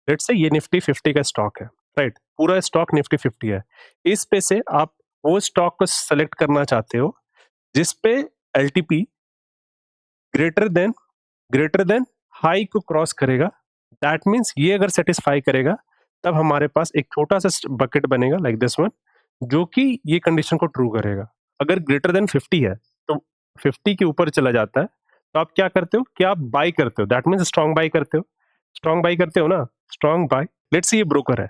Let's say ये Nifty 50 का stock है, राइट? पूरा स्टॉक निफ्टी 50 है। इस पे से आप वो स्टॉक को सेलेक्ट करना चाहते हो जिस पे एलटीपी ग्रेटर देन हाई को क्रॉस करेगा। दैट मीन्स ये अगर सेटिस्फाई करेगा तब हमारे पास एक छोटा सा बकेट बनेगा लाइक दिस वन, जो कि ये कंडीशन को ट्रू करेगा। अगर ग्रेटर देन 50 है तो 50 के ऊपर चला जाता है तो आप क्या करते हो कि आप बाई करते हो, दैट मीन्स स्ट्रॉन्ग बाई करते हो। स्ट्रॉन्ग बाई करते हो ना, स्ट्रॉन्ग बाय। लेट्स से ये ब्रोकर है,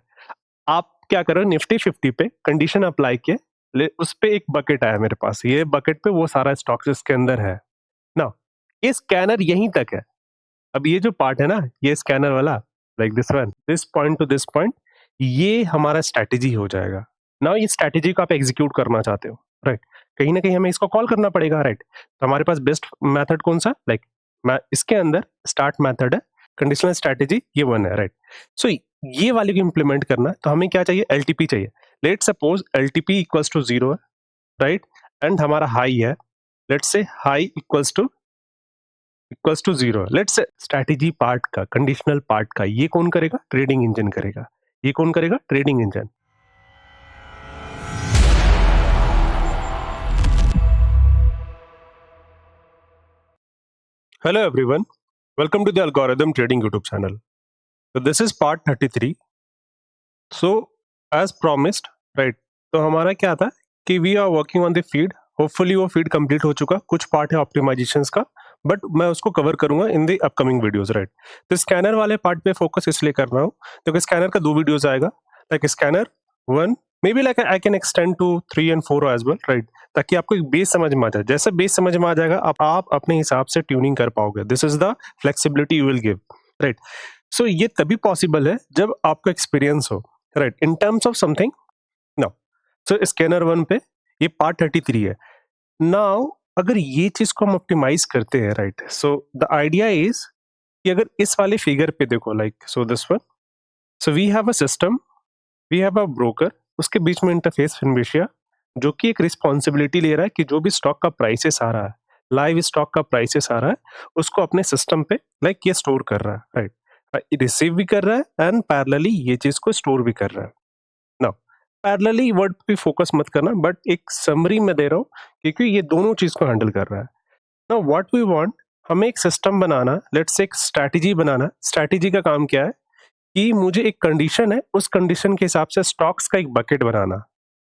आप क्या कर रहे हो निफ्टी 50 पे कंडीशन अप्लाई किए, उस पे एक बकेट आया मेरे पास, ये बकेट पे वो सारा स्टॉक्स इसके अंदर है ना। ये स्कैनर यहीं तक है। अब ये जो पार्ट है ना, ये स्कैनर वाला, like this one, this point two this point, ये हमारा स्ट्रैटेजी हो जाएगा ना। ये स्ट्रैटेजी को आप एग्जीक्यूट करना चाहते हो, राइट? कहीं ना कहीं हमें इसको कॉल करना पड़ेगा, राइट? तो हमारे पास बेस्ट मेथड कौन सा, लाइक इसके अंदर स्टार्ट मेथड है, कंडीशनल स्ट्रैटेजी ये वन है, राइट? सो ये वाले को इम्प्लीमेंट करना है तो हमें क्या चाहिए, एलटीपी चाहिए। Let suppose LTP equals to 0 है, राइट? एंड हमारा हाई है, let's say high equals to 0। Let's say strategy part का, कंडीशनल पार्ट का ये कौन करेगा, ट्रेडिंग इंजन करेगा। ये कौन करेगा, trading engine. Hello everyone, welcome to the algorithm trading YouTube channel. तो this is part 33। So as promised, right? तो हमारा क्या था कि we are working on the feed. Hopefully वो फीड कंप्लीट हो चुका, कुछ पार्ट है ऑप्टिमाइजेशंस का, बट मैं उसको कवर करूंगा in the upcoming videos, right? तो स्कैनर वाले पार्ट पे फोकस इसलिए कर रहा हूँ क्योंकि स्कैनर का 2 वीडियोस आएगा, like scanner 1, maybe like I can extend to 3 and 4 as well, right? ताकि आपको एक बेस समझ में आ जाए। जैसे बेस समझ में आ जाएगा आप अपने हिसाब से ट्यूनिंग कर पाओगे। This is the flexibility you will give, right? So ये तभी पॉसिबल है जब आपको एक्सपीरियंस हो, right, in terms of something. Now so scanner 1 पे ये पार्ट 33 है। नाउ अगर ये चीज को हम ऑप्टिमाइज करते हैं, right, so the idea is कि अगर इस वाले फिगर पे देखो, like so this one, so we have a system, we have a broker, उसके बीच में इंटरफेस फिनविशिया, जो कि एक रिस्पॉन्सिबिलिटी ले रहा है कि जो भी स्टॉक का प्राइसेस आ रहा है, लाइव स्टॉक का प्राइसेस आ रहा है, उसको अपने सिस्टम पे लाइक ये स्टोर कर रहा है, राइट? रिसीव भी कर रहा है एंड पैरेलली ये चीज को स्टोर भी कर रहा है। नाउ पैरेलली वर्ड पे फोकस मत करना, बट एक समरी में दे रहा हूँ क्योंकि ये दोनों चीज को हैंडल कर रहा है। नाउ व्हाट वी वांट, हमें एक सिस्टम बनाना, लेट्स से एक स्ट्रैटेजी बनाना। स्ट्रैटेजी का काम क्या है कि मुझे एक कंडीशन है, उस कंडीशन के हिसाब से स्टॉक्स का एक बकेट बनाना।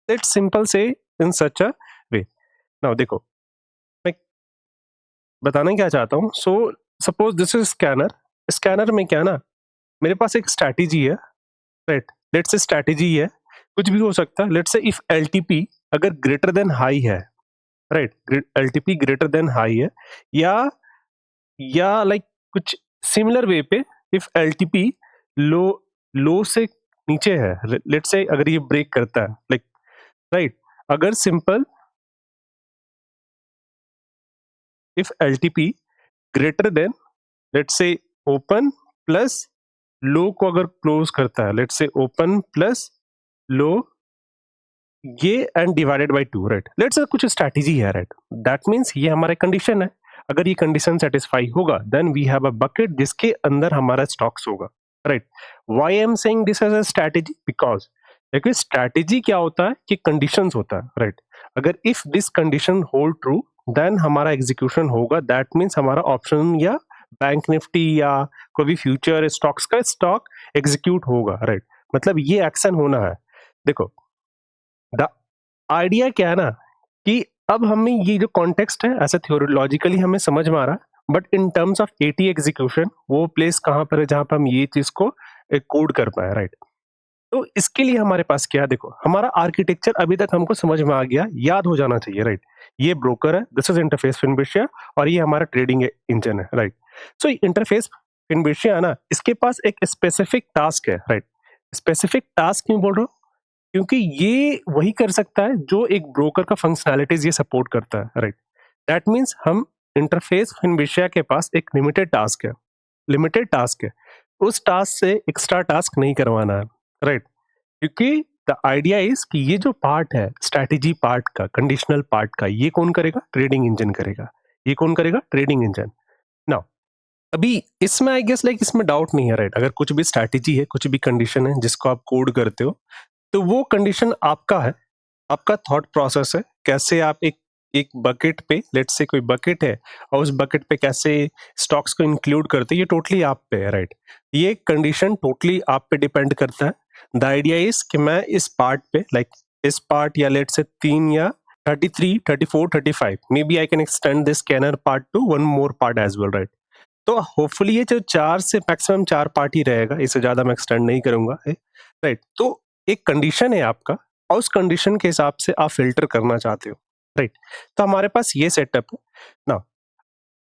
लेट्स सिंपल से इन सच अ वे। नाउ देखो, मैं बताना क्या चाहता हूँ। सो suppose this is scanner. Scanner में क्या ना, मेरे पास एक स्ट्रैटेजी है, राइट? लेट्स से स्ट्रैटेजी है, कुछ भी हो सकता है। लेट्स से इफ एलटीपी अगर ग्रेटर देन हाई है, right, LTP greater then high है, या लाइक कुछ सिमिलर वे पे, इफ एलटीपी लो लो से नीचे है, लेट्स से अगर ये ब्रेक करता है, लाइक, राइट, अगर simple if LTP greater than, let's say open plus low को अगर क्लोज करता है, लेट्स से ओपन प्लस लो, ये and divided by 2, right? Let's से कुछ स्ट्रैटेजी है, राइट? दैट मींस ये हमारा कंडीशन है। अगर ये कंडीशन सेटिस्फाई होगा then we have a bucket जिसके अंदर हमारा स्टॉक्स होगा, right? Why I am saying this as a strategy, because देखिए स्ट्रैटेजी क्या होता है कि कंडीशंस होता है, राइट? अगर if this condition hold true then हमारा एग्जीक्यूशन होगा। दैट मींस हमारा ऑप्शन या बैंक निफ्टी या कोई भी फ्यूचर स्टॉक्स का स्टॉक एग्जीक्यूट होगा, राइट? मतलब ये एक्शन होना है। देखो द आइडिया क्या है ना कि अब हमें ये जो कॉन्टेक्स्ट है ऐसे थियोलॉजिकली हमें समझ में आ रहा है, but in terms of eighty execution वो प्लेस कहाँ पर है जहां पर हम ये चीज को कोड कर पाए, राइट? तो इसके लिए हमारे पास क्या है, देखो हमारा आर्किटेक्चर अभी तक हमको समझ में आ गया, याद हो जाना चाहिए, राइट? ये ब्रोकर है, दिस इज इंटरफेस फिनविशिया, और ये हमारा ट्रेडिंग इंजन है, राइट? सो इंटरफेस फिनविशिया है ना, इसके पास एक स्पेसिफिक टास्क है, राइट? स्पेसिफिक टास्क क्यों बोल रहा हूँ, क्योंकि ये वही कर सकता है जो एक ब्रोकर का फंक्शनैलिटीज ये सपोर्ट करता है, राइट? दैट मीन्स हम इंटरफेस फिनविशिया के पास एक लिमिटेड टास्क है, उस टास्क से एक्स्ट्रा टास्क नहीं करवाना है, राइट? क्योंकि द आइडिया इज कि ये जो पार्ट है स्ट्रैटेजी पार्ट का, कंडीशनल पार्ट का, ये कौन करेगा, ट्रेडिंग इंजन करेगा। ये कौन करेगा, ट्रेडिंग इंजन। नाउ अभी इसमें आई गेस लाइक इसमें डाउट नहीं है, राइट? अगर कुछ भी स्ट्रैटेजी है, कुछ भी कंडीशन है जिसको आप कोड करते हो, तो वो कंडीशन आपका है, आपका थॉट प्रोसेस है। कैसे आप एक एक बकेट पे, लेट्स से कोई बकेट है और उस बकेट पे कैसे स्टॉक्स को इंक्लूड करते हैं, ये टोटली आप पे है, राइट? ये कंडीशन टोटली आप पे डिपेंड करता है। द आइडिया इज कि मैं इस पार्ट पे लाइक इस पार्ट या लेट्स से 3 या 33, 34, 35 maybe I can extend this scanner part to one more part as well, right? तो होपफुली ये जो 4 से मैक्सिमम 4 पार्ट ही रहेगा, इससे ज़्यादा मैं एक्सटेंड नहीं करूँगा, राइट? तो एक कंडीशन है आपका और उस कंडीशन के हिसाब से आप फ़िल्टर करना चाहते हो, राइट? तो हमारे पास ये सेटअप है। नाउ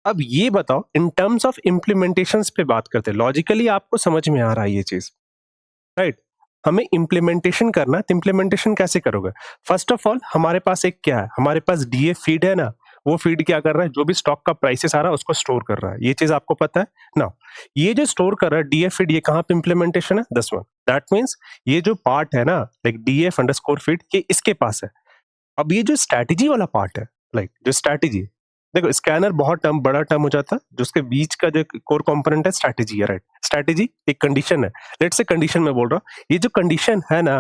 अब ये बताओ इन टर्म्स ऑफ इम्प्लीमेंटेशंस पे बात करते हैं, लॉजिकली आपको समझ में आ रहा है ये चीज़, राइट? हमें इम्प्लीमेंटेशन करना है, तो इम्प्लीमेंटेशन कैसे करोगे? फर्स्ट ऑफ ऑल हमारे पास एक क्या है, हमारे पास डीएफ फीड है ना, वो फीड क्या कर रहा है, जो भी स्टॉक का प्राइसेस आ रहा है उसको स्टोर कर रहा है। ये चीज आपको पता है ना? ये जो स्टोर कर रहा है डीएफ फीड, ये कहाँ पे इम्प्लीमेंटेशन है? This one. दैट मीन्स ये जो पार्ट है ना, लाइक डीएफ अंडरस्कोर फीड, ये इसके पास है। अब ये जो स्ट्रैटेजी वाला पार्ट है, लाइक जो स्ट्रैटेजी, देखो स्कैनर बहुत टर्म बड़ा टर्म हो जाता है, जो उसके बीच का जो कोर कंपोनेंट है स्ट्रैटेजी है, राइट? स्ट्रैटेजी एक कंडीशन है, लेट्स से कंडीशन में बोल रहा हूँ, ये जो कंडीशन है ना,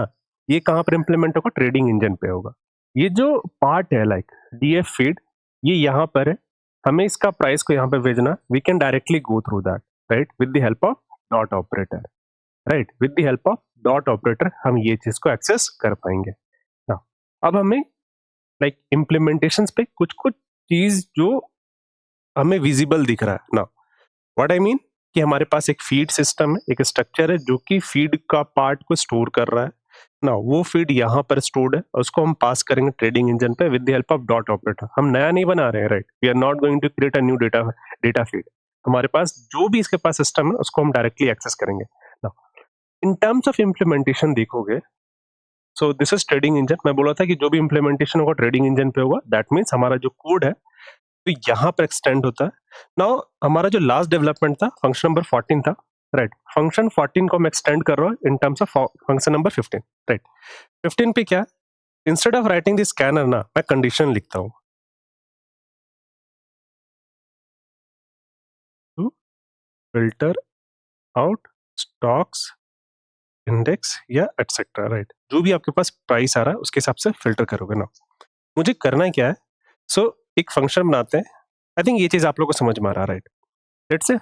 ये कहाँ पर इंप्लीमेंट होगा? ट्रेडिंग इंजन पे होगा। ये जो पार्ट है लाइक डीएफ फीड, ये यहाँ पर है, हमें इसका प्राइस को यहाँ पे भेजना, we can directly go through that, right, with the help of dot operator, right? With the help of dot operator हम ये चीज को एक्सेस कर पाएंगे ना। अब हमें लाइक इम्प्लीमेंटेशंस पे कुछ कुछ चीज जो हमें विजिबल दिख रहा है ना, व्हाट आई मीन, कि हमारे पास एक फीड सिस्टम है, एक स्ट्रक्चर है जो कि फीड का पार्ट को स्टोर कर रहा है ना। वो फीड यहाँ पर स्टोर्ड है और उसको हम पास करेंगे ट्रेडिंग इंजन पे with the help of dot operator. हम नया नहीं बना रहे हैं, right? We are not going to create a new data data feed. हमारे पास जो भी इसके पास सिस्टम है उसको हम डायरेक्टली एक्सेस करेंगे ना। इन टर्म्स ऑफ इम्प्लीमेंटेशन देखोगे, सो दिस इज ट्रेडिंग इंजन। मैं बोला था कि जो भी इम्प्लीमेंटेशन होगा ट्रेडिंग इंजन पे होगा, दैट मीन्स हमारा जो कोड है तो यहाँ पर एक्सटेंड होता है। नाउ हमारा जो लास्ट डेवलपमेंट था फंक्शन नंबर 14 था, राइट? फंक्शन 14 को मैं एक्सटेंड कर रहा हूँ in terms of function number 15, right? 15 पे क्या, instead of writing this scanner ना, मैं कंडीशन लिखता हूँ to filter out stocks index या एटसेट्रा, राइट? जो भी आपके पास प्राइस आ रहा है उसके हिसाब से फिल्टर करोगे ना। मुझे करना क्या है, सो एक फंक्शन बनाते हैं। आई थिंक ये चीज आप लोगों को समझ में आ रहा है, राइट? लेट्स से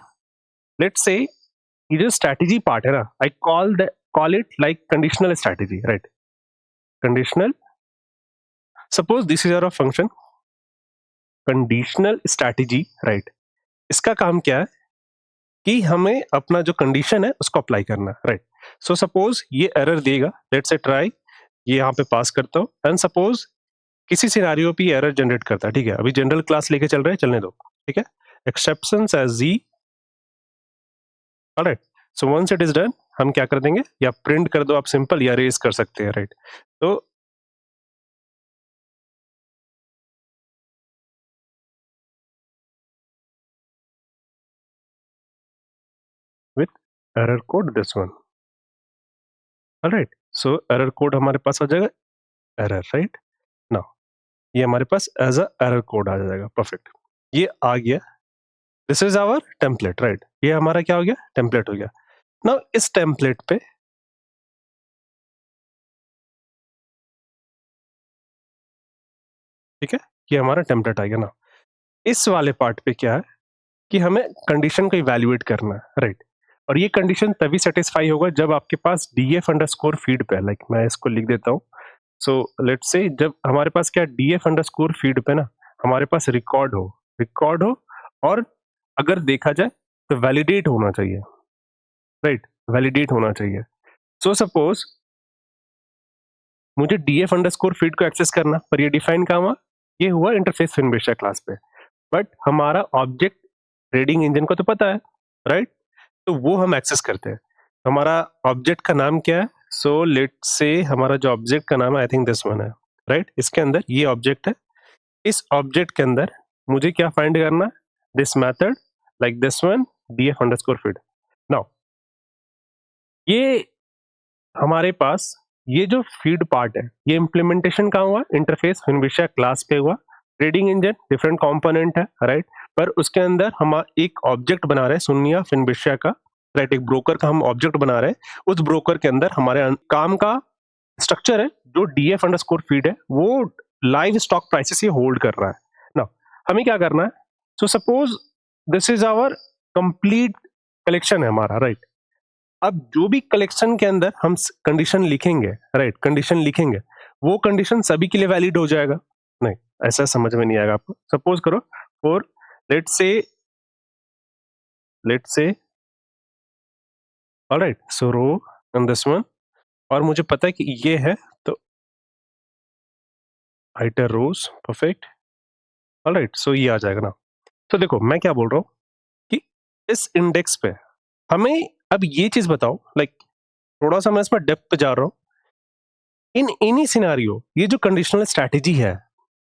लेट्स से ये जो स्ट्रैटेजी पार्ट है ना, I call it like conditional strategy, right? Conditional, suppose this is our function conditional strategy, right? इसका काम क्या है कि हमें अपना जो कंडीशन है उसको अप्लाई करना है, राइट? सो सपोज ये एरर देगा, लेट्स से ट्राई, ये यहाँ पे पास करता हूँ एंड सपोज किसी सिनारियो पे एरर जनरेट करता है, ठीक है? अभी जनरल क्लास लेके चल रहे हैं, चलने दो, ठीक है? Exceptions as G, alright? So once it is done, हम क्या कर देंगे, या प्रिंट कर दो आप सिंपल, या रेज कर सकते हैं, राइट? तो with error code this one, alright? So error code हमारे पास आ जाएगा, एरर, राइट? नाउ ये हमारे पास एज अ एरर कोड आ जाएगा, परफेक्ट। ये आ गया, this is our template, right? ये हमारा क्या हो गया, टेम्पलेट हो गया। नाउ इस टेम्पलेट पे, ठीक है, ये हमारा टेम्पलेट आ गया ना। इस वाले पार्ट पे क्या है कि हमें कंडीशन को इवैल्यूएट करना है, राइट? और ये कंडीशन तभी सेटिस्फाई होगा जब आपके पास डीएफ अंडरस्कोर फीड पे, लाइक मैं इसको लिख देता हूँ। सो लेट्स से जब हमारे पास क्या डीएफ अंडरस्कोर फीड पे ना, हमारे पास रिकॉर्ड हो और अगर देखा जाए तो वैलिडेट होना चाहिए, राइट? वैलिडेट होना चाहिए। सो सपोज मुझे डीएफ अंडरस्कोर फीड को एक्सेस करना, पर ये डिफाइन कहाँ हुआ, ये हुआ इंटरफेस फिनबेशा क्लास पे। बट हमारा ऑब्जेक्ट ट्रेडिंग इंजन को तो पता है, राइट? तो वो हम एक्सेस करते हैं। हमारा ऑब्जेक्ट का नाम क्या है? सो लेट से हमारा जो ऑब्जेक्ट का नाम है, आई थिंक दिस वन है, राइट? इसके अंदर ये ऑब्जेक्ट है। इस ऑब्जेक्ट के अंदर मुझे क्या फाइंड करना है? This method, like this one, DF underscore feed. Now ये हमारे पास ये जो फीड पार्ट है, ये इम्प्लीमेंटेशन कहाँ हुआ? इंटरफेस फिनविशा क्लास पे हुआ। ट्रेडिंग इंजन डिफरेंट कंपोनेंट है, राइट? पर उसके अंदर हम एक ऑब्जेक्ट बना रहे हैं सुनिया फिनबिशिया का, राइट, एक ब्रोकर का हम ऑब्जेक्ट बना रहे हैं। उस ब्रोकर के अंदर हमारे काम का स्ट्रक्चर है जो डीएफ अंडरस्कोर फीड है, वो लाइव स्टॉक प्राइसेस ये होल्ड कर रहा है ना। हमें क्या करना है, so suppose this is our complete collection है हमारा, राइट। अब जो भी कलेक्शन के अंदर हम कंडीशन लिखेंगे, राइट, कंडीशन लिखेंगे, वो कंडीशन सभी के लिए वैलिड हो जाएगा? नहीं, ऐसा समझ में नहीं आएगा आपको। सपोज करो for let's say alright, so row and this one, और मुझे पता है कि ये है, तो आइटर रोज, परफेक्ट, ऑलराइट, सो ये आ जाएगा ना। तो देखो मैं क्या बोल रहा हूँ कि इस इंडेक्स पे हमें अब ये चीज बताओ, लाइक थोड़ा सा मैं इसमें डेप्थ पे जा रहा हूँ। इन एनी सिनारियो ये जो कंडीशनल स्ट्रैटेजी है,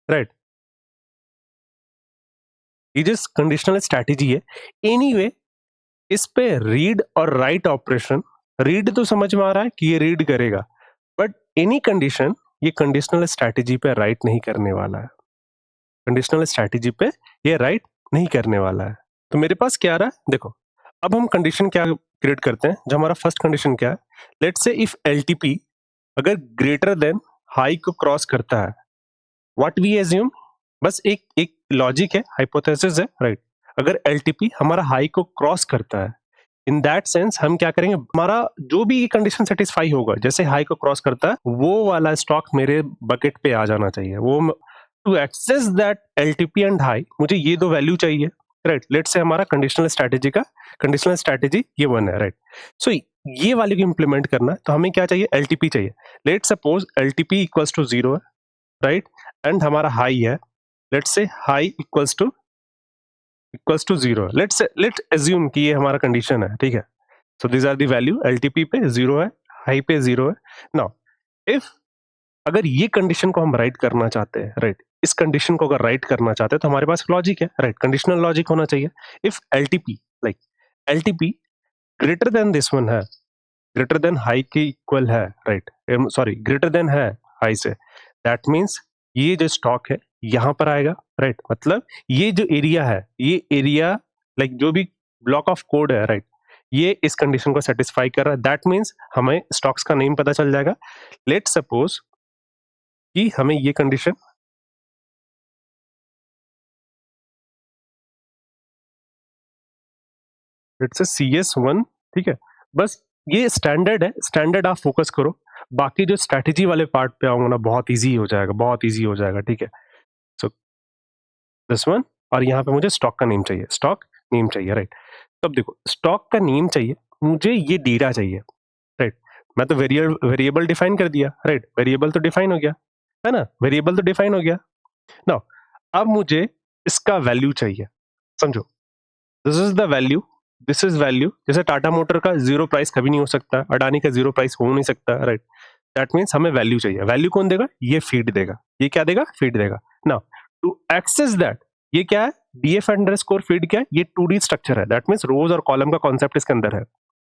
राइट, ये जो कंडीशनल स्ट्रैटेजी है, एनीवे इस पे रीड और राइट ऑपरेशन, रीड तो समझ में आ रहा है कि ये रीड करेगा, बट एनी कंडीशन ये कंडीशनल स्ट्रैटेजी पे राइट नहीं करने वाला है। कंडीशनल स्ट्रैटेजी पे ये राइट नहीं करने वाला है। तो मेरे पास क्या आ रहा है, देखो अब हम कंडीशन क्या क्रिएट करते हैं। जो हमारा फर्स्ट कंडीशन क्या है, लेट्स से इफ एलटीपी अगर ग्रेटर देन हाई को क्रॉस करता है, व्हाट वी एज्यूम, बस एक एक लॉजिक है, हाइपोथेसिस है, राइट। अगर एलटीपी हमारा हाई को क्रॉस करता है, इन दैट सेंस हम क्या करेंगे, हमारा जो भी कंडीशन सेटिस्फाई होगा, जैसे हाई को क्रॉस करता है, वो वाला स्टॉक मेरे बकेट पे आ जाना चाहिए। वो to access that LTP and high मुझे ये दो वैल्यू चाहिए, राइट। लेट्स से हमारा कंडीशनल स्ट्रैटेजी ये वन है, राइट। सो ये वाले को इंप्लीमेंट करना है, तो हमें क्या चाहिए, एलटीपी चाहिए। Let suppose LTP equals to 0 है, राइट, एंड हमारा हाई है, let's say high equals to 0 है। लेट्स एज्यूम कि ये हमारा कंडीशन है, ठीक है। So this are the value, LTP पे 0 है, हाई पे 0 है। नाउ इफ अगर ये कंडीशन को हम राइट करना चाहते हैं, राइट, इस कंडीशन को अगर राइट करना चाहते हैं, तो हमारे पास लॉजिक है, राइट, कंडीशनल लॉजिक होना चाहिए। If LTP like LTP greater then this one है, ग्रेटर देन हाई के इक्वल है, राइट, सॉरी ग्रेटर देन है हाई से, दैट मीन्स ये जो स्टॉक है यहां पर आएगा, राइट। मतलब ये जो एरिया है, ये एरिया लाइक जो भी ब्लॉक ऑफ कोड है, राइट, ये इस कंडीशन को सेटिस्फाई कर रहा है। दैट मीन्स हमें स्टॉक्स का नेम पता चल जाएगा। लेट सपोज कि हमें ये कंडीशन, इट्स CS1, ठीक है। बस ये स्टैंडर्ड है, स्टैंडर्ड आप फोकस करो। बाकी जो स्ट्रैटेजी वाले पार्ट पे आऊंगा ना, बहुत इजी हो जाएगा, बहुत इजी हो जाएगा, ठीक है। सो दिस वन, और यहाँ पे मुझे स्टॉक का नेम चाहिए, स्टॉक नेम चाहिए, राइट। तब देखो स्टॉक का नेम चाहिए, मुझे ये डेटा चाहिए, राइट। मैं तो वेरिएबल डिफाइन कर दिया, राइट, वेरिएबल तो डिफाइन हो गया, है ना, वेरिएबल तो डिफाइन हो गया। नाउ अब मुझे इसका वैल्यू चाहिए, समझो, this is the value, this is value. जैसे टाटा मोटर का जीरो प्राइस कभी नहीं हो सकता, अडानी का जीरो प्राइस हो नहीं सकता, राइट। दैट मीन्स हमें वैल्यू चाहिए। वैल्यू कौन देगा, ये फीड देगा। ये क्या देगा, फीड देगा। नाउ टू एक्सेस दैट, ये क्या है, डीएफ अंडरस्कोर फीड क्या है, ये 2D स्ट्रक्चर है, दैट मीन्स रोज और कॉलम का कॉन्सेप्ट इसके अंदर है,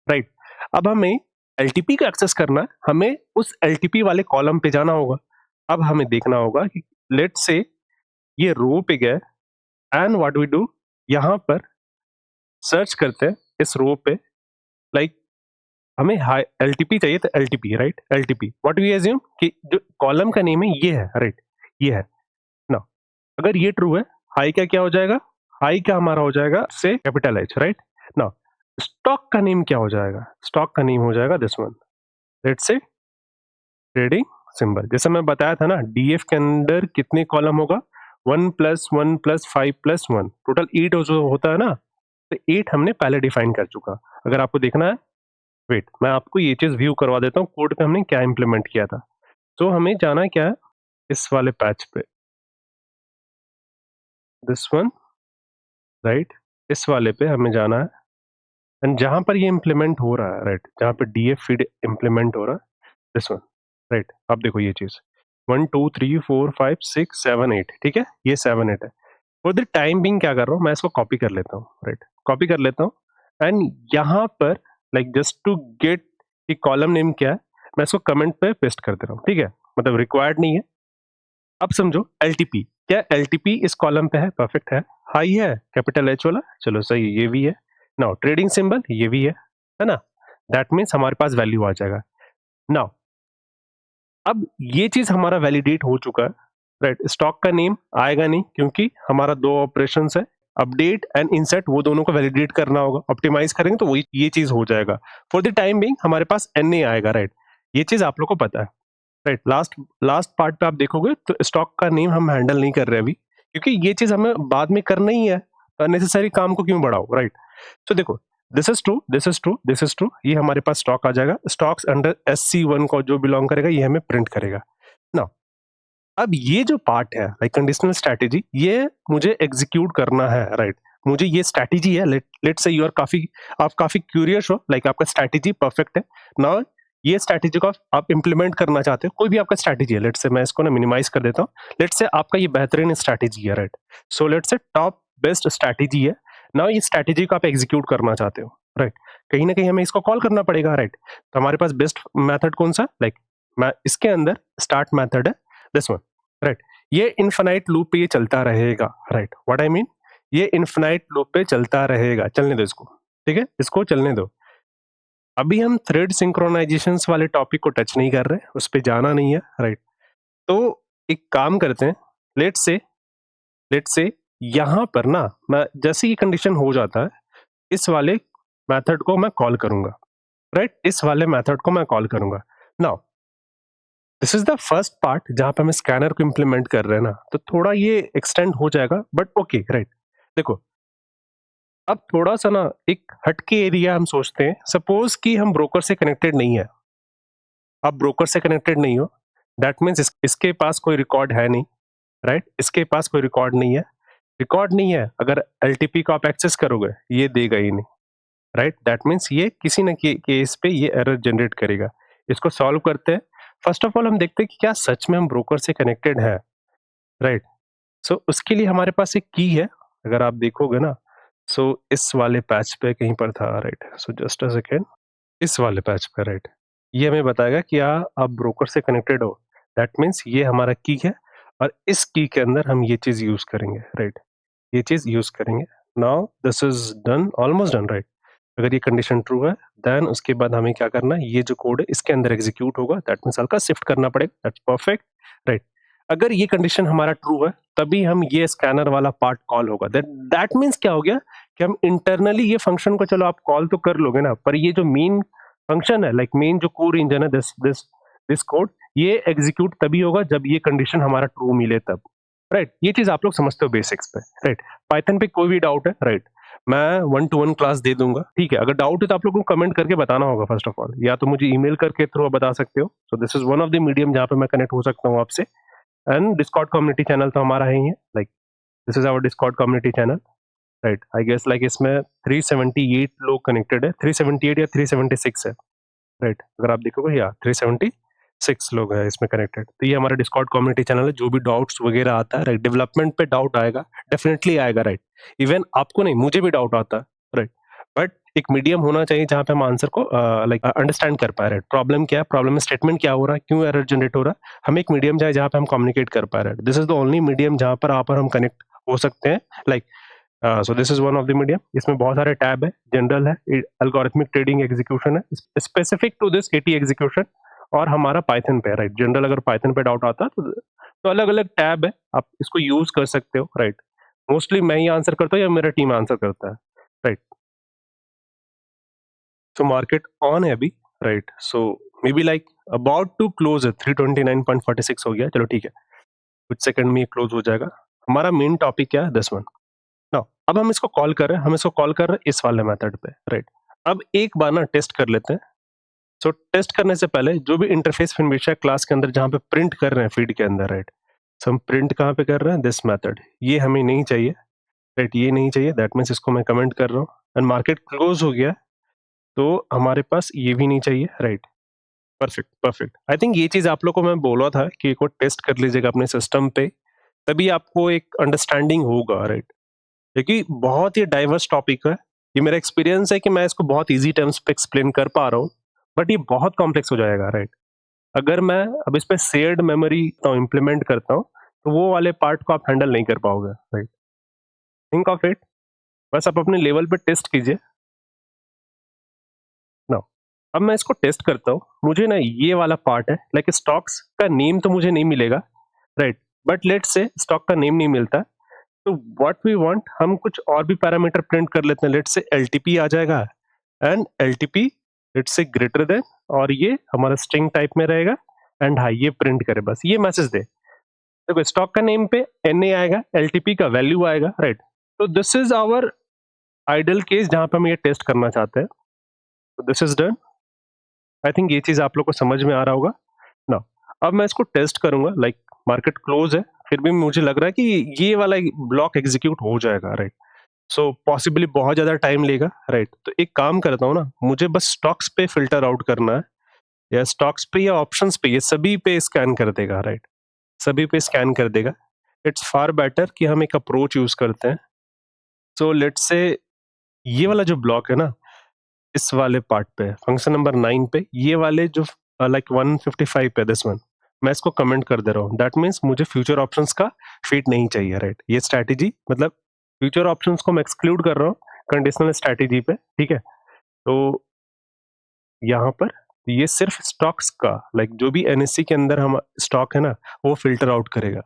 राइट। अब हमें एलटीपी का एक्सेस करना है, हमें उस एलटीपी वाले कॉलम पे जाना होगा। अब हमें देखना होगा कि लेट से ये रो पे गए, एंड व्हाट वी डू, यहां पर सर्च करते हैं इस रो पे, लाइक हमें हाई एलटीपी चाहिए, तो LTP, right, LTP what we assume कि जो कॉलम का नेम है ये है, राइट, ये है ना। अगर ये ट्रू है, हाई का क्या हो जाएगा, हाई का हमारा हो जाएगा से कैपिटल एच, राइट ना। स्टॉक का नेम क्या हो जाएगा, स्टॉक का नेम हो जाएगा this one, let's say trading symbol. जैसे मैं बताया था ना, डीएफ के अंदर कितने कॉलम होगा, 1+1+5+1, टोटल 8 जो होता है ना, तो 8 हमने पहले डिफाइन कर चुका। अगर आपको देखना है, वेट मैं आपको ये चीज व्यू करवा देता हूँ, कोड पे हमने क्या इंप्लीमेंट किया था। तो हमें जाना क्या है, इस वाले पैच पे, दिस वन, राइट, इस वाले पे हमें जाना है, एंड जहां पर ये इंप्लीमेंट हो रहा है, राइट, जहां पे डीएफ फीड इंप्लीमेंट हो रहा है, दिस वन, राइट। अब देखो ये चीज 1 2 3 4 5 6 7 8, ठीक है, ये 7 8 है। फॉर द टाइम बिंग क्या कर रहा हूँ मैं, इसको कॉपी कर लेता हूँ, राइट, कॉपी कर लेता हूँ, एंड यहाँ पर लाइक जस्ट टू गेट कि कॉलम नेम क्या है, मैं इसको कमेंट पे पेस्ट कर दे रहा हूँ, ठीक है, मतलब रिक्वायर्ड नहीं है। अब समझो एलटीपी क्या, एलटीपी इस कॉलम पे है, परफेक्ट है। हाई है, कैपिटल एच वाला, चलो सही ये भी है। नाउ ट्रेडिंग सिंबल ये भी है ना? दैट मीन्स हमारे पास वैल्यू आ जाएगा। नाउ अब ये चीज हमारा वैलिडेट हो चुका है, राइट? स्टॉक का नेम आएगा नहीं क्योंकि हमारा दो ऑपरेशन है, अपडेट एंड इंसर्ट, वो दोनों को वैलिडेट करना होगा। ऑप्टिमाइज करेंगे तो वही ये चीज हो जाएगा। फॉर द टाइम बिंग हमारे पास एन ए आएगा, राइट? ये चीज आप लोग को पता है, राइट? लास्ट लास्ट पार्ट पे आप देखोगे तो स्टॉक का नेम हम हैंडल नहीं कर रहे अभी, क्योंकि ये चीज हमें बाद में करना ही है। अननेसेसरी काम को क्यों बढ़ाओ, राइट? तो देखो, this is true, this is true, this is true, ये हमारे पास स्टॉक आ जाएगा। स्टॉक्स अंडर SC1 को जो बिलोंग करेगा ये हमें प्रिंट करेगा ना। अब ये जो पार्ट है लाइक कंडीशनल स्ट्रैटेजी, ये मुझे एग्जीक्यूट करना है, राइट? मुझे ये स्ट्रैटेजी है, लेट से यू आर काफी, आप काफी क्यूरियस हो, लाइक आपका स्ट्रैटेजी परफेक्ट है ना। ये स्ट्रैटेजी को आप इंप्लीमेंट करना चाहते हो, कोई भी आपका स्ट्रैटेजी है, लेट से मैं इसको ना मिनिमाइज कर देता हूँ। लेट से आपका ये बेहतरीन स्ट्रैटेजी है, राइट? सो लेट से टॉप बेस्ट स्ट्रैटेजी है ना, ये स्ट्रैटेजी को आप एग्जीक्यूट करना चाहते हो, राइट? कहीं ना कहीं हमें इसको कॉल करना पड़ेगा, राइट? तो हमारे पास बेस्ट मेथड कौन सा, लाइक मैं इसके अंदर स्टार्ट मेथड है दिस वन, राइट? ये इनफाइनाइट लूप पे ये चलता रहेगा, राइट? व्हाट आई मीन, ये इनफाइनाइट लूप पे चलता रहेगा, चलने दो इसको, ठीक है? इसको चलने दो। अभी हम थ्रेड सिंक्रोनाइजेशंस वाले टॉपिक को टच नहीं कर रहे, उस पे जाना नहीं है, राइट? तो एक काम करते हैं, लेट से यहां पर ना मैं जैसे ये कंडीशन हो जाता है, इस वाले मेथड को मैं कॉल करूंगा, राइट? इस वाले मेथड को मैं कॉल करूंगा। Now this is the first part जहां पे हम स्कैनर को इंप्लीमेंट कर रहे हैं ना, तो थोड़ा ये एक्सटेंड हो जाएगा, बट ओके, राइट? देखो, अब थोड़ा सा ना एक हटके एरिया हम सोचते हैं। सपोज कि हम ब्रोकर से कनेक्टेड नहीं है, आप ब्रोकर से कनेक्टेड नहीं हो, दैट मीन्स इसके पास कोई रिकॉर्ड है नहीं, राइट? इसके पास कोई रिकॉर्ड नहीं है। रिकॉर्ड नहीं है, अगर एलटीपी को आप एक्सेस करोगे ये देगा ही नहीं, राइट? दैट मीन्स ये किसी न केस पे ये एरर जनरेट करेगा। इसको सॉल्व करते हैं। फर्स्ट ऑफ ऑल हम देखते हैं कि क्या सच में हम ब्रोकर से कनेक्टेड है, राइट? सो उसके लिए हमारे पास एक की है, अगर आप देखोगे ना, सो इस वाले पैच पे कहीं पर था, right? So just a second, इस वाले पैच पे, राइट? ये हमें बताएगा कि आप ब्रोकर से कनेक्टेड हो, दैट मीन्स ये हमारा की है, और इस की के अंदर हम ये चीज यूज करेंगे, राइट? ये चीज यूज करेंगे। Now this is done, almost done, right? अगर ये कंडीशन ट्रू है, देन उसके बाद हमें क्या करना है, ये जो कोड है इसके अंदर एग्जीक्यूट होगा, दैट मीन्स हल्का शिफ्ट करना पड़ेगा, दैट्स परफेक्ट, राइट? अगर ये कंडीशन हमारा ट्रू है, तभी हम ये स्कैनर वाला पार्ट कॉल होगा। दैट मीन्स क्या हो गया कि हम इंटरनली ये फंक्शन को, चलो आप कॉल तो कर लोगे ना, पर ये जो मेन फंक्शन है, लाइक मेन जो कोर इंजन है, दिस दिस दिस कोड, ये एग्जीक्यूट तभी होगा जब ये कंडीशन हमारा ट्रू मिले तब, राइट? ये चीज आप लोग समझते हो बेसिक्स पे, राइट? पाइथन पे कोई भी डाउट है, राइट, मैं 1-to-1 क्लास दे दूंगा, ठीक है? अगर डाउट है तो आप लोगों को कमेंट करके बताना होगा फर्स्ट ऑफ ऑल, या तो मुझे ईमेल करके थ्रू बता सकते हो। सो this is one of the medium जहाँ पे मैं कनेक्ट हो सकता हूँ आपसे। एंड डिस्कॉर्ड कम्युनिटी चैनल तो हमारा है ही है, like this is our Discord community channel, right? I guess like इसमें 378 लोग कनेक्टेड है, 378 या 376 है, राइट? अगर आप देखोगे, या 376 लोग हैं इसमें कनेक्टेड। तो ये हमारा डिस्कॉर्ड कम्युनिटी चैनल है। जो भी डाउट्स वगैरह आता है, राइट, डेवलपमेंट पे डाउट आएगा, डेफिनेटली आएगा, राइट? इवन आपको नहीं, मुझे भी डाउट आता है, राइट? बट एक मीडियम होना चाहिए जहाँ पे हम आंसर को लाइक अंडरस्टैंड कर पा रहे हैं। प्रॉब्लम क्या है, प्रॉब्लम में स्टेटमेंट क्या हो रहा है, क्यों एरर जनरेट हो रहा है, हम एक मीडियम चाहिए जहाँ पे हम कम्युनिकेट कर पा रहे हैं। This is the only medium जहाँ पर आप और हम कनेक्ट हो सकते हैं, like so this is one of the medium. इसमें बहुत सारे टैब है, जनरल है, एल्गोरिथमिक ट्रेडिंग एग्जीक्यूशन है, specific to this AT execution, और हमारा पाइथन पे, राइट? जनरल अगर पाइथन पे डाउट आता है तो अलग अलग टैब है, आप इसको यूज कर सकते हो, राइट? मोस्टली मैं ही आंसर करता हूँ या मेरा टीम आंसर करता है, राइट? सो मार्केट ऑन है अभी, right? So maybe like about to close है, 329.46 हो गया, चलो ठीक है, कुछ सेकंड में ये क्लोज हो जाएगा। हमारा मेन टॉपिक क्या है, दिस वन। नाउ अब हम इसको कॉल कर रहे हैं, हम इसको कॉल कर रहे हैं इस वाले मेथड पे, राइट? अब एक बार ना टेस्ट कर लेते हैं। सो टेस्ट करने से पहले जो भी इंटरफेस हमेशा क्लास के अंदर जहाँ पे प्रिंट कर रहे हैं फीड के अंदर, राइट? सो हम प्रिंट कहाँ पे कर रहे हैं, दिस मेथड, ये हमें नहीं चाहिए, राइट? ये नहीं चाहिए, दैट मीन्स इसको मैं कमेंट कर रहा हूँ। एंड मार्केट क्लोज हो गया, तो हमारे पास ये भी नहीं चाहिए, राइट? Perfect, perfect. आई थिंक ये चीज आप लोग को मैं बोला था कि एक बार टेस्ट कर लीजिएगा अपने सिस्टम पे, तभी आपको एक अंडरस्टैंडिंग होगा, राइट? क्योंकि बहुत ही डाइवर्स टॉपिक है। ये मेरा एक्सपीरियंस है कि मैं इसको बहुत इजी टर्म्स पे एक्सप्लेन कर पा रहा हूँ, बट ये बहुत कॉम्प्लेक्स हो जाएगा, राइट? अगर मैं अब इस पे शेयर्ड मेमोरी तो इम्प्लीमेंट करता हूँ, तो वो वाले पार्ट को आप हैंडल नहीं कर पाओगे, राइट? थिंक ऑफ इट, बस आप अपने लेवल पे टेस्ट कीजिए ना। अब मैं इसको टेस्ट करता हूँ, मुझे ना ये वाला पार्ट है, लाइक स्टॉक्स का नेम तो मुझे नहीं मिलेगा, right, but let's say stock का नेम नहीं मिलता, तो व्हाट वी वांट, हम कुछ और भी पैरामीटर प्रिंट कर लेते हैं, लेट्स से एलटीपी आ जाएगा, and LTP let's say greater than, और ये हमारा स्ट्रिंग टाइप में रहेगा, एंड हाई, ये प्रिंट करे, बस ये मैसेज दे। देखो स्टॉक का नेम पे एनए आएगा, एलटीपी का वैल्यू आएगा, राइट। तो this is our ideal case जहां पे हम ये टेस्ट करना चाहते हैं। तो this is done. I think ये चीज आप लोग को समझ में आ रहा होगा ना। अब मैं इसको टेस्ट करूंगा, लाइक मार्केट क्लोज है, फिर भी मुझे लग रहा है कि ये वाला ब्लॉक एग्जीक्यूट हो जाएगा, राइट। सो पॉसिबली बहुत ज्यादा टाइम लेगा, राइट। तो एक काम करता हूँ ना, मुझे बस स्टॉक्स पे फिल्टर आउट करना है, या स्टॉक्स पे या ऑप्शंस पे, ये सभी पे स्कैन कर देगा, राइट। सभी पे स्कैन कर देगा। इट्स फार बेटर कि हम एक अप्रोच यूज करते हैं। सो लेट्स से ये वाला जो ब्लॉक है ना, इस वाले पार्ट पे फंक्शन नंबर 9 पे, ये वाले जो लाइक 155 पे, दिस वन, मैं इसको कमेंट कर दे रहा हूँ। दैट मीन्स मुझे फ्यूचर ऑप्शंस का फीड नहीं चाहिए, राइट। ये स्ट्रैटेजी मतलब फ्यूचर ऑप्शंस को मैं एक्सक्लूड कर रहा हूँ कंडीशनल स्ट्रैटेजी पे, ठीक है। तो यहाँ पर ये सिर्फ स्टॉक्स का, लाइक जो भी एनएससी के अंदर हम स्टॉक है ना, वो फिल्टर आउट करेगा,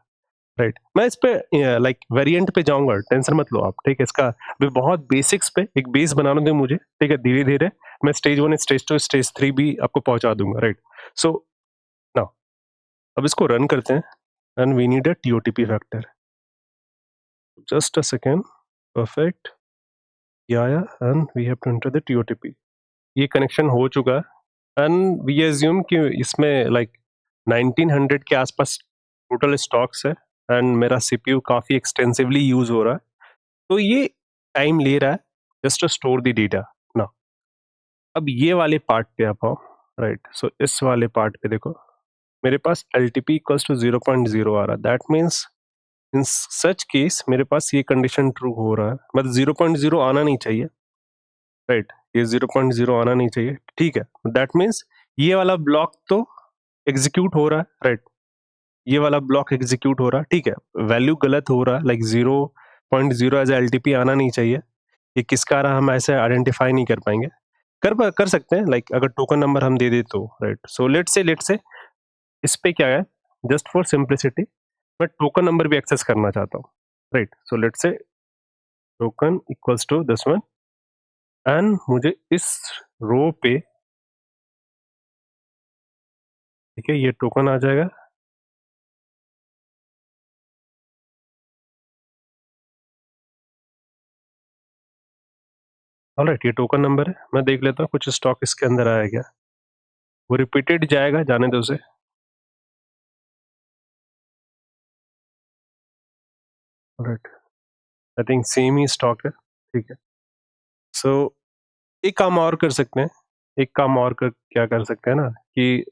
राइट। मैं इस पे लाइक वेरिएंट पे जाऊंगा, टेंशन मत लो आप, ठीक है। इसका अभी बहुत बेसिक्स पे एक बेस बनाने दे मुझे, ठीक है। धीरे धीरे मैं स्टेज 1, स्टेज 2, स्टेज 3 भी आपको पहुंचा दूंगा, राइट। सो नाउ अब इसको रन करते हैं, and we need a TOTP factor. Just a second. Perfect. या and we have to enter the TOTP. ये कनेक्शन हो चुका है, एंड वी एज्यूम कि इसमें लाइक 1900 के आसपास टोटल स्टॉक्स है, एंड मेरा सीपीयू काफी एक्सटेंसिवली यूज हो रहा है, तो ये टाइम ले रहा है just to store the data ना। अब ये वाले पार्ट पे आप आओ, राइट। सो इस वाले पार्ट पे देखो, मेरे पास L T P equals to 0.0 आ रहा है। That means in such case मेरे पास ये कंडीशन ट्रू हो रहा है, मतलब 0.0 आना नहीं चाहिए, राइट। ये 0.0 आना नहीं चाहिए, ठीक है। दैट मीन्स ये वाला ब्लॉक तो एग्जीक्यूट हो रहा है, राइट। ये वाला ब्लॉक एग्जीक्यूट हो रहा है, ठीक है। वैल्यू गलत हो रहा है, like 0.0 as L T P आना नहीं चाहिए। ये किसका आ रहा है हम ऐसे आइडेंटिफाई नहीं कर पाएंगे। कर सकते हैं, लाइक अगर टोकन नंबर हम दे दे तो, राइट। सो लेट से इस पे क्या है, जस्ट फॉर सिंप्लिसिटी मैं टोकन नंबर भी एक्सेस करना चाहता हूँ, right. So let say token equals to this one, and मुझे इस रो पे, ठीक है, ये टोकन आ जाएगा। ऑलराइट, ये टोकन नंबर है, मैं देख लेता हूँ कुछ स्टॉक इसके अंदर आया क्या। वो रिपीटेड जाएगा, जाने दो उसे। Alright, I think same he stock है, ठीक है। सो एक काम और कर सकते हैं, एक काम और क्या कर सकते हैं ना, कि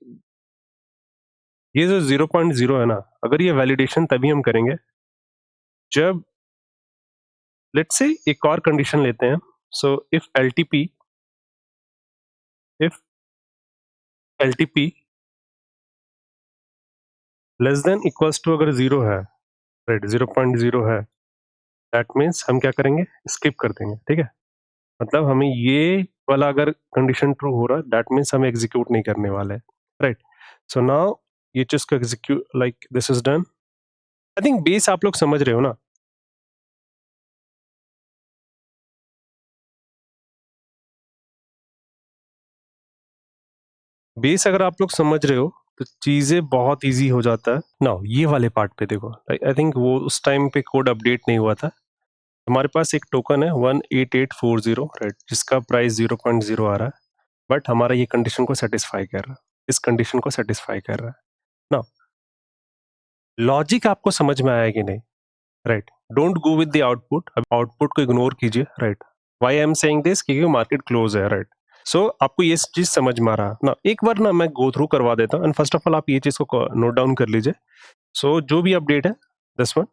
ये जो 0.0 है ना, अगर ये वैलिडेशन तभी हम करेंगे जब, लेट्स से एक और कंडीशन लेते हैं। So if LTP, if LTP less than equals to अगर जीरो है, राइट, 0.0 है, दैट मीन्स हम क्या करेंगे, स्किप कर देंगे, ठीक है। मतलब हमें ये वाला अगर कंडीशन ट्रू हो रहा है, दैट मीन्स हम एग्जीक्यूट नहीं करने वाले हैं, राइट। सो नाउ ये चीज को execute, like this is done. I think base आप लोग समझ रहे हो ना। बेस अगर आप लोग समझ रहे हो तो चीजें बहुत इजी हो जाता है ना। ये वाले पार्ट पे देखो, आई थिंक वो उस टाइम पे कोड अपडेट नहीं हुआ था। हमारे पास एक टोकन है 18840, राइट, जिसका प्राइस 0.0 आ रहा है, बट हमारा ये कंडीशन को सेटिस्फाई कर रहा है, इस कंडीशन को सेटिस्फाई कर रहा है ना। लॉजिक आपको समझ में आया कि नहीं, right. Don't go with the output, अब आउटपुट को इग्नोर कीजिए, right. Why I am saying this, क्योंकि मार्केट क्लोज है, राइट। सो आपको ये चीज समझ में आ रहा ना। एक बार ना मैं गो थ्रू करवा देता हूँ, एंड फर्स्ट ऑफ ऑल आप ये चीज को नोट डाउन कर लीजिए। सो जो भी अपडेट है, दिस वन,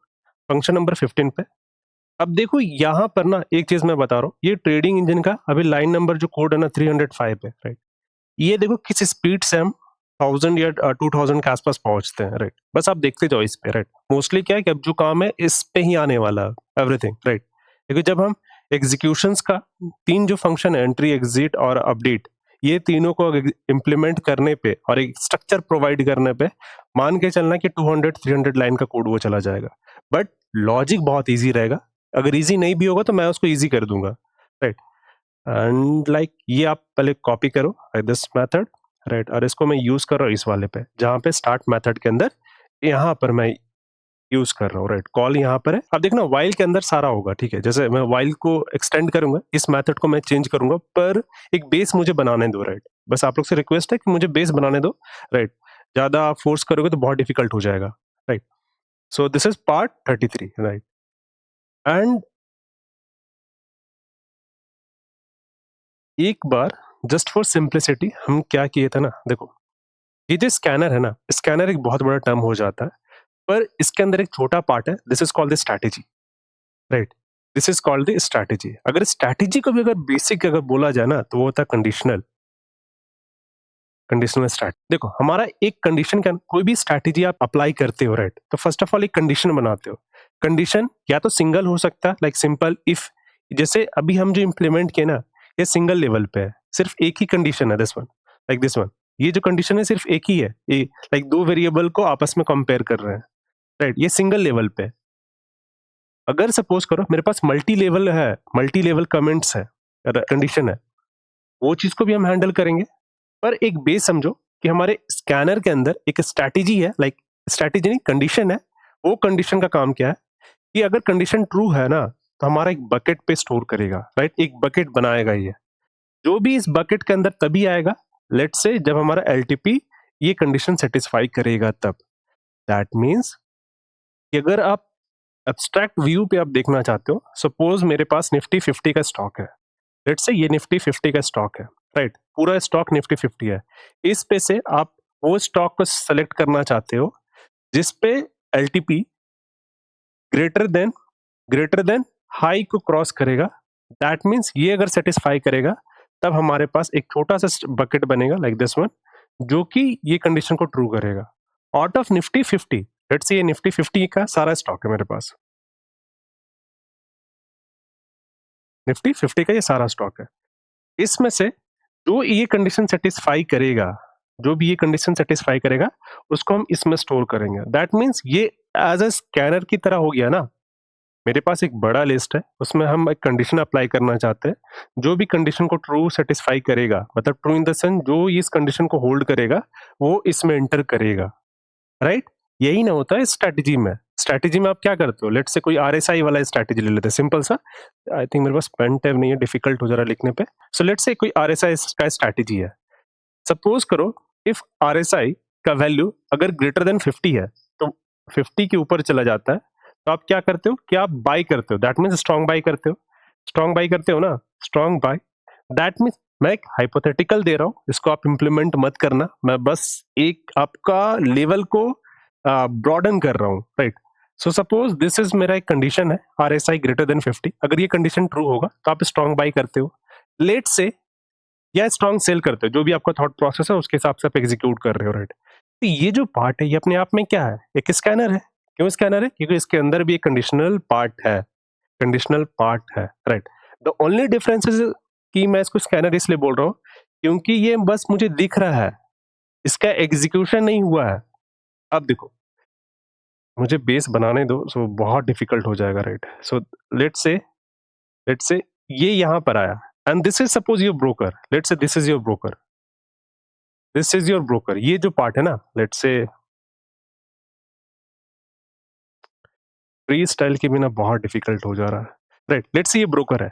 फंक्शन नंबर 15 पे। अब देखो यहाँ पर ना एक चीज मैं बता रहा हूँ, ये ट्रेडिंग इंजन का अभी लाइन नंबर जो कोड है ना 305 है, राइट। ये देखो किस स्पीड से हम 1000 या 2000 के आसपास पहुंचते हैं, राइट। बस आप देखते जाओ इस पे, राइट। मोस्टली क्या है कि अब जो काम है इस पे ही आने वाला है, एवरीथिंग, राइट। क्योंकि जब हम एग्जीक्यूशंस का 3 जो फंक्शन है, एंट्री, एग्जिट और अपडेट, ये तीनों को इम्प्लीमेंट करने पे और एक स्ट्रक्चर प्रोवाइड करने पे मान के चलना कि 200-300 लाइन का कोड वो चला जाएगा। बट लॉजिक बहुत ईज़ी रहेगा। अगर ईज़ी नहीं भी होगा तो मैं उसको ईज़ी कर दूँगा, राइट? एंड लाइक ये आप पहले कॉपी करो दिस मेथड, राइट? और इसको मैं यूज़ कर रहा हूँ इस वाले पे, जहाँ पे स्टार्ट मेथड के अंदर यहाँ पर मैं यूज़ कर रहा हूँ, राइट? कॉल यहाँ पर है। अब देखना व्हाइल के अंदर सारा होगा, ठीक है? जैसे मैं व्हाइल को एक्सटेंड करूँगा, इस मेथड को मैं चेंज करूँगा, पर एक बेस मुझे बनाने दो, राइट? बस आप लोग से रिक्वेस्ट है कि मुझे बेस बनाने दो, राइट? ज़्यादा आप फोर्स करोगे तो बहुत डिफिकल्ट हो जाएगा, right? So this is part 33, right? And एक बार जस्ट फॉर सिंप्लिसिटी हम क्या किए थे ना, देखो, ये जो स्कैनर है ना, स्कैनर एक बहुत बड़ा टर्म हो जाता है, पर इसके अंदर एक छोटा पार्ट है, this is called the strategy, right? This is called the strategy. अगर स्ट्रैटेजी को भी अगर बेसिक अगर बोला जाए ना, तो वो होता है कंडीशनल, कंडीशनल स्ट्रैट देखो, हमारा एक कंडीशन का कोई भी स्ट्रैटेजी आप अप्लाई करते हो, राइट? तो फर्स्ट ऑफ ऑल एक कंडीशन बनाते हो। कंडीशन या तो सिंगल हो सकता है, लाइक सिंपल इफ, जैसे अभी हम जो इम्प्लीमेंट किए ना, ये सिंगल लेवल पे है, सिर्फ एक ही कंडीशन है, this one, like this one. ये जो कंडीशन है सिर्फ एक ही है, ये लाइक दो वेरिएबल को आपस में कंपेयर कर रहे हैं, राइट? ये सिंगल लेवल पे है। अगर सपोज करो मेरे पास मल्टी लेवल है, मल्टी लेवल कमेंट्स है, कंडीशन है, वो चीज को भी हम हैंडल करेंगे। पर एक बेस समझो कि हमारे स्कैनर के अंदर एक स्ट्रैटेजी है, लाइक स्ट्रैटेजी नहीं, कंडीशन है। वो कंडीशन का काम क्या है कि अगर कंडीशन ट्रू है ना, तो हमारा एक बकेट पे स्टोर करेगा, राइट? एक बकेट बनाएगा ये, जो भी इस बकेट के अंदर तभी आएगा, लेट से जब हमारा एलटीपी ये कंडीशन सेटिस्फाई करेगा तब। दैट मीन्स कि अगर आप एब्स्ट्रैक्ट व्यू पे आप देखना चाहते हो, सपोज मेरे पास निफ्टी 50 का स्टॉक है, लेट्स से ये निफ्टी 50 का स्टॉक है, राइट? पूरा स्टॉक निफ्टी 50 है। इस पे से आप वो स्टॉक को सेलेक्ट करना चाहते हो जिस पे एलटीपी ग्रेटर देन हाई को क्रॉस करेगा। दैट मीन्स ये अगर सेटिस्फाई करेगा, तब हमारे पास एक छोटा सा बकेट बनेगा, लाइक दिस वन, जो कि ये कंडीशन को ट्रू करेगा। Out of Nifty 50, let's say ये निफ्टी 50 का सारा स्टॉक है मेरे पास, निफ्टी 50 का ये सारा स्टॉक है। इसमें से जो ये कंडीशन सेटिस्फाई करेगा, जो भी ये कंडीशन सेटिस्फाई करेगा, उसको हम इसमें स्टोर करेंगे। दैट मीन्स ये एज अ स्कैनर की तरह हो गया ना। मेरे पास एक बड़ा लिस्ट है, उसमें हम एक कंडीशन अप्लाई करना चाहते हैं, जो भी कंडीशन को ट्रू सेटिस्फाई करेगा, मतलब ट्रू इन द सेंस जो इस कंडीशन को होल्ड करेगा, वो इसमें एंटर करेगा, राइट? यही ना होता है स्ट्रैटेजी में। स्ट्रैटेजी में आप क्या करते हो, लेट्स से कोई आरएसआई वाला स्ट्रैटेजी ले लेते हैं, सिंपल सा। आई थिंक मेरे पास पेन टैब नहीं है, डिफिकल्ट हो जा रहा है लिखने पे। सो लेट्स से कोई आरएसआई का स्ट्रैटेजी है। सपोज करो इफ आरएसआई का वैल्यू अगर ग्रेटर देन 50 है, तो 50 के ऊपर चला जाता है, तो आप क्या करते हो कि आप बाई करते हो, दैट मीन्स स्ट्रॉन्ग बाई करते हो। स्ट्रॉन्ग बाई करते हो ना, स्ट्रॉन्ग बाई, दैट मीन्स मैं एक हाइपोथेटिकल दे रहा हूं, इसको आप इंप्लीमेंट मत करना, मैं बस एक आपका लेवल को ब्रॉडन कर रहा हूं, right? So suppose this is मेरा एक कंडीशन है, R S I greater than 50। अगर ये कंडीशन ट्रू होगा तो आप स्ट्रॉन्ग बाई करते हो, लेट से, या स्ट्रॉन्ग सेल करते हो, जो भी आपका थॉट प्रोसेस है उसके हिसाब से आप एग्जीक्यूट कर रहे हो, राइट? तो ये जो पार्ट है ये अपने आप में क्या है, एक स्कैनर है। क्यों स्कैनर है? क्योंकि इसके अंदर भी एक कंडीशनल पार्ट है, कंडीशनल पार्ट है, right? The only difference is कि मैं इसको स्कैनर इसलिए बोल रहा हूँ क्योंकि ये बस मुझे दिख रहा है, इसका एग्जीक्यूशन नहीं हुआ है। अब देखो, मुझे बेस बनाने दो, सो बहुत डिफिकल्ट हो जाएगा, राइट? सो लेट्स से ये यहाँ पर आया, and this is suppose your broker, let's say this is your broker, this is your broker. ये जो पार्ट है ना, लेट्स से फ्री स्टाइल के बिना बहुत डिफिकल्ट हो जा रहा है, राइट? लेट्स से ये ब्रोकर है।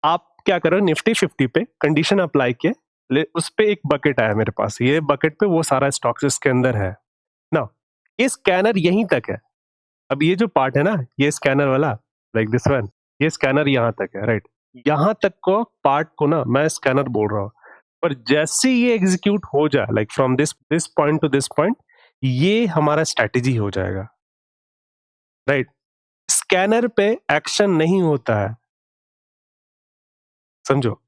आप क्या करो, निफ्टी 50 पे कंडीशन अप्लाई किए, उस पे एक बकेट आया मेरे पास, ये बकेट पे वो सारा स्टॉक्स इसके अंदर है ना। ये स्कैनर यहीं तक है। अब ये जो पार्ट है ना, ये स्कैनर वाला, लाइक दिस वन, ये स्कैनर यहाँ तक है, राइट? यहाँ तक को पार्ट को ना मैं स्कैनर बोल रहा हूँ। पर जैसे ये एग्जीक्यूट हो जाए, like from this this point two this point, ये हमारा स्ट्रैटेजी हो जाएगा, राइट? स्कैनर पे एक्शन नहीं होता है, समझो।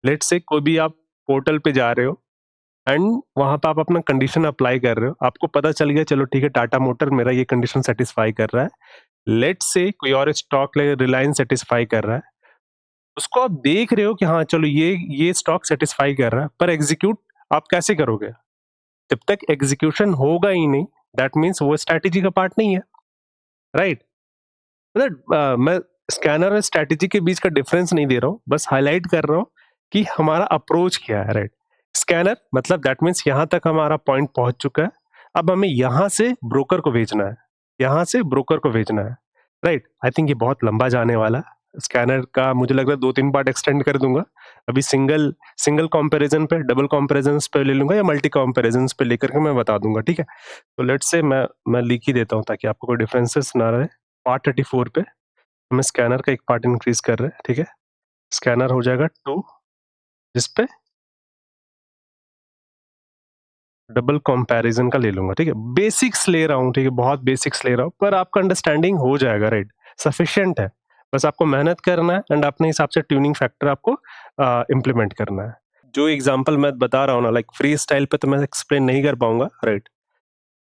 लेट से कोई भी आप पोर्टल पे जा रहे हो, एंड वहां पे आप अपना कंडीशन अप्लाई कर रहे हो, आपको पता चल गया, चलो ठीक है, टाटा मोटर मेरा ये कंडीशन सेटिस्फाई कर रहा है, लेट्स से कोई और स्टॉक रिलायंस सेटिस्फाई कर रहा है, उसको आप देख रहे हो कि हाँ चलो ये स्टॉक सेटिस्फाई कर रहा है, पर एग्जीक्यूट आप कैसे करोगे? जब तक एग्जीक्यूशन होगा ही नहीं, दैट मीन्स वो स्ट्रैटेजी का पार्ट नहीं है, राइट? मतलब मैं स्कैनर और स्ट्रैटेजी के बीच का डिफरेंस नहीं दे रहा हूँ, बस हाईलाइट कर रहा हूँ कि हमारा अप्रोच क्या है, राइट? स्कैनर मतलब दैट मीन्स यहाँ तक हमारा पॉइंट पहुंच चुका है, अब हमें यहाँ से ब्रोकर को भेजना है, यहाँ से ब्रोकर को भेजना है, राइट? आई थिंक ये बहुत लंबा जाने वाला है। स्कैनर का मुझे लग रहा है 2-3 पार्ट एक्सटेंड कर दूंगा। अभी सिंगल सिंगल कंपैरिजन पे, डबल कंपैरिजन्स पे ले लूंगा या मल्टी कंपैरिजन्स पे लेकर के मैं बता दूंगा, ठीक है? तो लेट्स से मैं लिख ही देता हूँ ताकि आपको कोई डिफरेंसेस ना रहे। पार्ट 34 पे हम स्कैनर का एक पार्ट इंक्रीज कर रहे हैं, ठीक है? स्कैनर हो जाएगा 2, जिसपे डबल कंपैरिजन का ले लूंगा, ठीक है? बेसिक्स ले रहा हूँ, ठीक है? बहुत बेसिक्स ले रहा हूँ, पर आपका अंडरस्टैंडिंग हो जाएगा, राइट? सफिशिएंट है। बस आपको मेहनत करना है एंड अपने हिसाब से ट्यूनिंग फैक्टर आपको इम्प्लीमेंट करना है। जो एग्जांपल मैं बता रहा हूँ ना, लाइक फ्री स्टाइल पे तो मैं एक्सप्लेन नहीं कर पाऊंगा, राइट?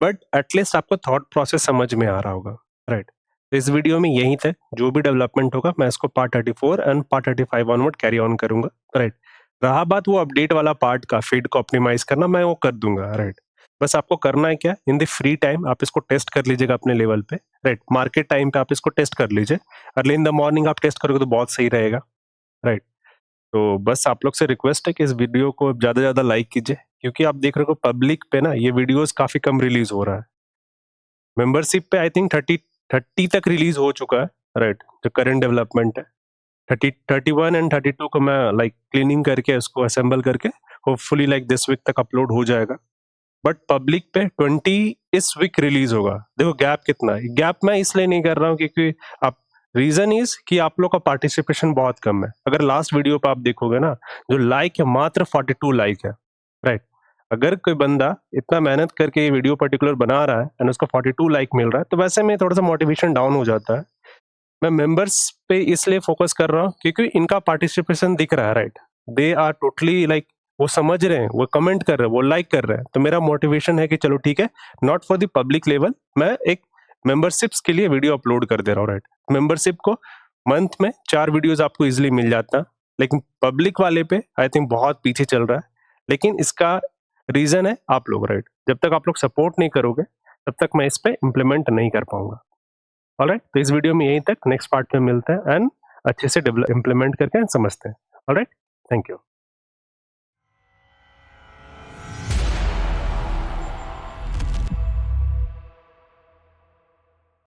बट एटलीस्ट आपको थॉट प्रोसेस समझ में आ रहा होगा, राइट? तो इस वीडियो में यहीं तक, जो भी डेवलपमेंट होगा मैं इसको part 34 and part 35 onward carry on करूंगा, राइट? रहा बात वो अपडेट वाला पार्ट का, फीड को ऑप्टिमाइज करना, मैं वो कर दूंगा, राइट? बस आपको करना है क्या, इन द फ्री टाइम आप इसको टेस्ट कर लीजिएगा अपने लेवल पे, राइट? मार्केट टाइम पे आप इसको टेस्ट कर लीजिए, अर्ली इन द मॉर्निंग आप टेस्ट करोगे तो बहुत सही रहेगा, राइट? तो बस आप लोग से रिक्वेस्ट है कि इस वीडियो को ज्यादा से ज्यादा लाइक कीजिए, क्योंकि आप देख रहे हो पब्लिक पे ना ये वीडियोस काफी कम रिलीज हो रहा है। मेंबरशिप पे आई थिंक 30 तक रिलीज हो चुका है, राइट? जो करंट डेवलपमेंट है 31 एंड 32 को मैं लाइक क्लीनिंग करके उसको असेंबल करके होपफुली लाइक दिस वीक तक अपलोड हो जाएगा। बट पब्लिक पे 20 इस वीक रिलीज होगा। देखो गैप कितना है, गैप मैं इसलिए नहीं कर रहा हूँ क्योंकि आप, रीजन इज कि आप लोग का पार्टिसिपेशन बहुत कम है। अगर लास्ट वीडियो पे आप देखोगे ना, जो लाइक है मात्र 42 लाइक है, राइट? अगर कोई बंदा इतना मेहनत करके ये वीडियो पर्टिकुलर बना रहा है एंड उसको 42 लाइक मिल रहा है, तो वैसे में थोड़ा सा मोटिवेशन डाउन हो जाता है। मैं मेंबर्स पे इसलिए फोकस कर रहा हूँ क्योंकि इनका पार्टिसिपेशन दिख रहा है, right? They are totally like, वो समझ रहे हैं, वो कमेंट कर रहे हैं, वो लाइक कर रहे हैं, तो मेरा मोटिवेशन है कि चलो ठीक है, not for the public level, मैं एक मेंबरशिप्स के लिए वीडियो अपलोड कर दे रहा हूँ, राइट? मेंबरशिप को मंथ में 4 वीडियोस आपको इजिली मिल जाता है, लेकिन पब्लिक वाले पे आई थिंक बहुत पीछे चल रहा है। लेकिन इसका रीजन है आप लोग, राइट? जब तक आप लोग सपोर्ट नहीं करोगे तब तक मैं इस पे इम्प्लीमेंट नहीं कर पाऊंगा। ऑलराइट, तो इस वीडियो में यहीं तक, नेक्स्ट पार्ट में मिलते हैं एंड अच्छे से डेवलप इम्प्लीमेंट करके समझते हैं। Alright, thank you.